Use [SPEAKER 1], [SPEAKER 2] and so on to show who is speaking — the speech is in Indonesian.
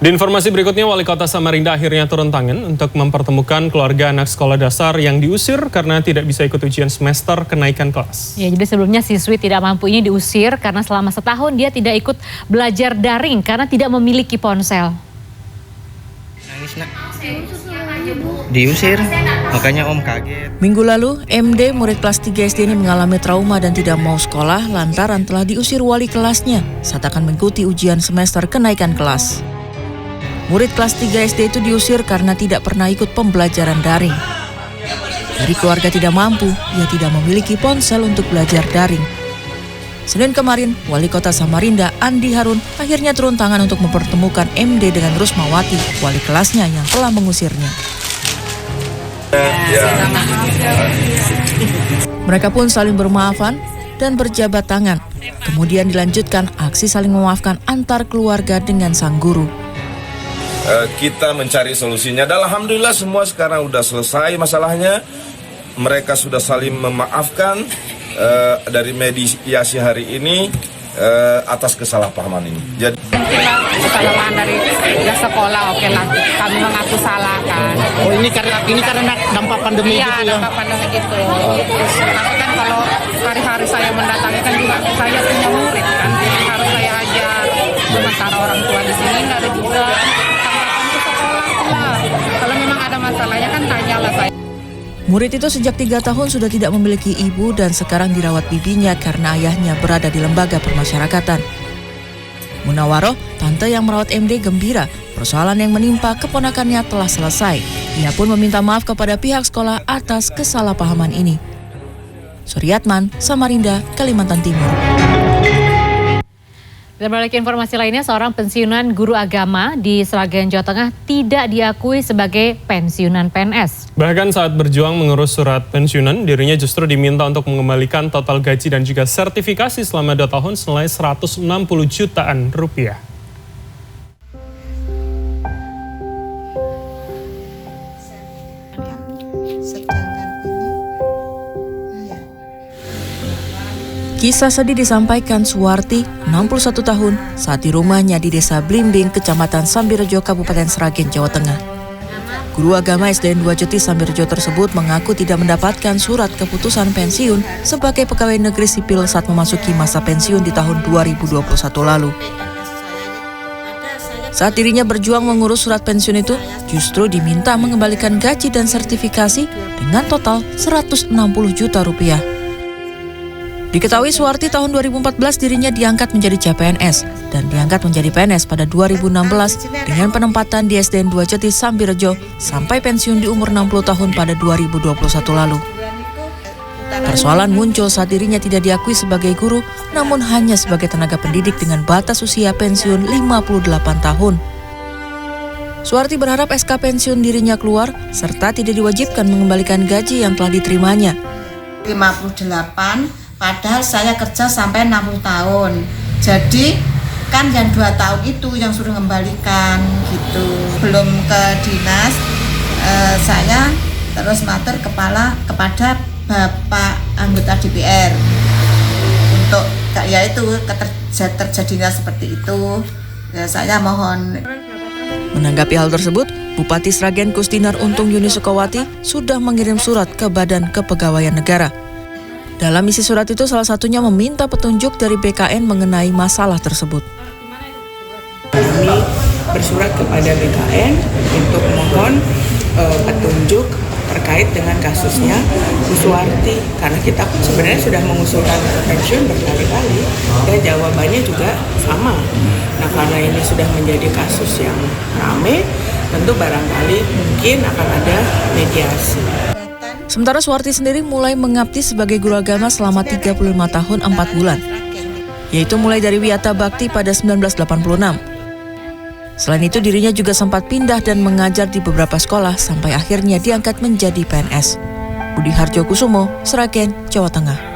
[SPEAKER 1] Di informasi berikutnya, Wali Kota Samarinda akhirnya turun tangan untuk mempertemukan keluarga anak sekolah dasar yang diusir karena tidak bisa ikut ujian semester kenaikan kelas.
[SPEAKER 2] Ya, jadi sebelumnya siswi tidak mampu ini diusir karena selama setahun dia tidak ikut belajar daring karena tidak memiliki ponsel.
[SPEAKER 3] Nangis nak. Diusir, makanya Om kaget.
[SPEAKER 4] Minggu lalu, MD murid kelas 3 SD ini mengalami trauma dan tidak mau sekolah lantaran telah diusir wali kelasnya saat akan mengikuti ujian semester kenaikan kelas. Murid kelas 3 SD itu diusir karena tidak pernah ikut pembelajaran daring. Dari keluarga tidak mampu, ia tidak memiliki ponsel untuk belajar daring. Senin kemarin, Wali Kota Samarinda, Andi Harun, akhirnya turun tangan untuk mempertemukan MD dengan Rusmawati, wali kelasnya yang telah mengusirnya. Mereka pun saling bermaafan dan berjabat tangan. Kemudian dilanjutkan aksi saling memaafkan antar keluarga dengan sang guru.
[SPEAKER 5] Kita mencari solusinya. Dan alhamdulillah semua sekarang sudah selesai masalahnya. Mereka sudah saling memaafkan dari mediasi hari ini atas kesalahpahaman ini. Jadi
[SPEAKER 6] kesalahan dari sekolah, oke lah, kami mengaku salah kan.
[SPEAKER 3] Oh ini karena dampak pandemi
[SPEAKER 6] gitu ya? Iya, dampak pandemi gitu. Tapi kan kalau hari-hari saya mendatangi kan juga saya punya murid kan, harus saya ajar. Sementara orang tua di sini nggak ada juga. Tanggapan ke sekolah lah. Kalau memang ada masalahnya kan tanyalah saya.
[SPEAKER 4] Murid itu sejak 3 tahun sudah tidak memiliki ibu dan sekarang dirawat bibinya karena ayahnya berada di lembaga permasyarakatan. Munawaroh, tante yang merawat MD gembira, persoalan yang menimpa keponakannya telah selesai. Ia pun meminta maaf kepada pihak sekolah atas kesalahpahaman ini. Suryatman, Samarinda, Kalimantan Timur.
[SPEAKER 2] Dan beralih ke informasi lainnya, seorang pensiunan guru agama di Sragen, Jawa Tengah tidak diakui sebagai pensiunan PNS.
[SPEAKER 1] Bahkan saat berjuang mengurus surat pensiunan, dirinya justru diminta untuk mengembalikan total gaji dan juga sertifikasi selama 2 tahun senilai 160 jutaan rupiah.
[SPEAKER 4] Kisah sedih disampaikan Suwarti, 61 tahun, saat di rumahnya di Desa Blimbing, Kecamatan Sambirejo, Kabupaten Sragen, Jawa Tengah. Guru agama SDN 2 Jeti Sambirejo tersebut mengaku tidak mendapatkan surat keputusan pensiun sebagai pegawai negeri sipil saat memasuki masa pensiun di tahun 2021 lalu. Saat dirinya berjuang mengurus surat pensiun itu, justru diminta mengembalikan gaji dan sertifikasi dengan total 160 juta rupiah. Diketahui Suwarti tahun 2014 dirinya diangkat menjadi CPNS dan diangkat menjadi PNS pada 2016 dengan penempatan di SDN 2 Jeti Sambirejo sampai pensiun di umur 60 tahun pada 2021 lalu. Persoalan muncul saat dirinya tidak diakui sebagai guru, namun hanya sebagai tenaga pendidik dengan batas usia pensiun 58 tahun. Suwarti berharap SK pensiun dirinya keluar serta tidak diwajibkan mengembalikan gaji yang telah diterimanya.
[SPEAKER 7] 58 padahal saya kerja sampai 60 tahun. Jadi kan yang 2 tahun itu yang suruh mengembalikan gitu. Belum ke dinas, saya terus matur kepada Bapak anggota DPR untuk yaitu terjadinya seperti itu. Ya, saya mohon.
[SPEAKER 4] Menanggapi hal tersebut, Bupati Sragen Kustinar Untung Yuni Sukawati sudah mengirim surat ke Badan Kepegawaian Negara. Dalam isi surat itu salah satunya meminta petunjuk dari BKN mengenai masalah tersebut.
[SPEAKER 8] Kami bersurat kepada BKN untuk mohon petunjuk terkait dengan kasusnya Bu Suwarti, karena kita pun sebenarnya sudah mengusulkan pensiun berkali-kali dan jawabannya juga sama. Nah, karena ini sudah menjadi kasus yang ramai, tentu barangkali mungkin akan ada mediasi.
[SPEAKER 4] Sementara Suwarti sendiri mulai mengabdi sebagai guru agama selama 35 tahun 4 bulan, yaitu mulai dari Wiyata Bakti pada 1986. Selain itu dirinya juga sempat pindah dan mengajar di beberapa sekolah sampai akhirnya diangkat menjadi PNS. Budi Harjo Kusumo, Sragen, Jawa Tengah.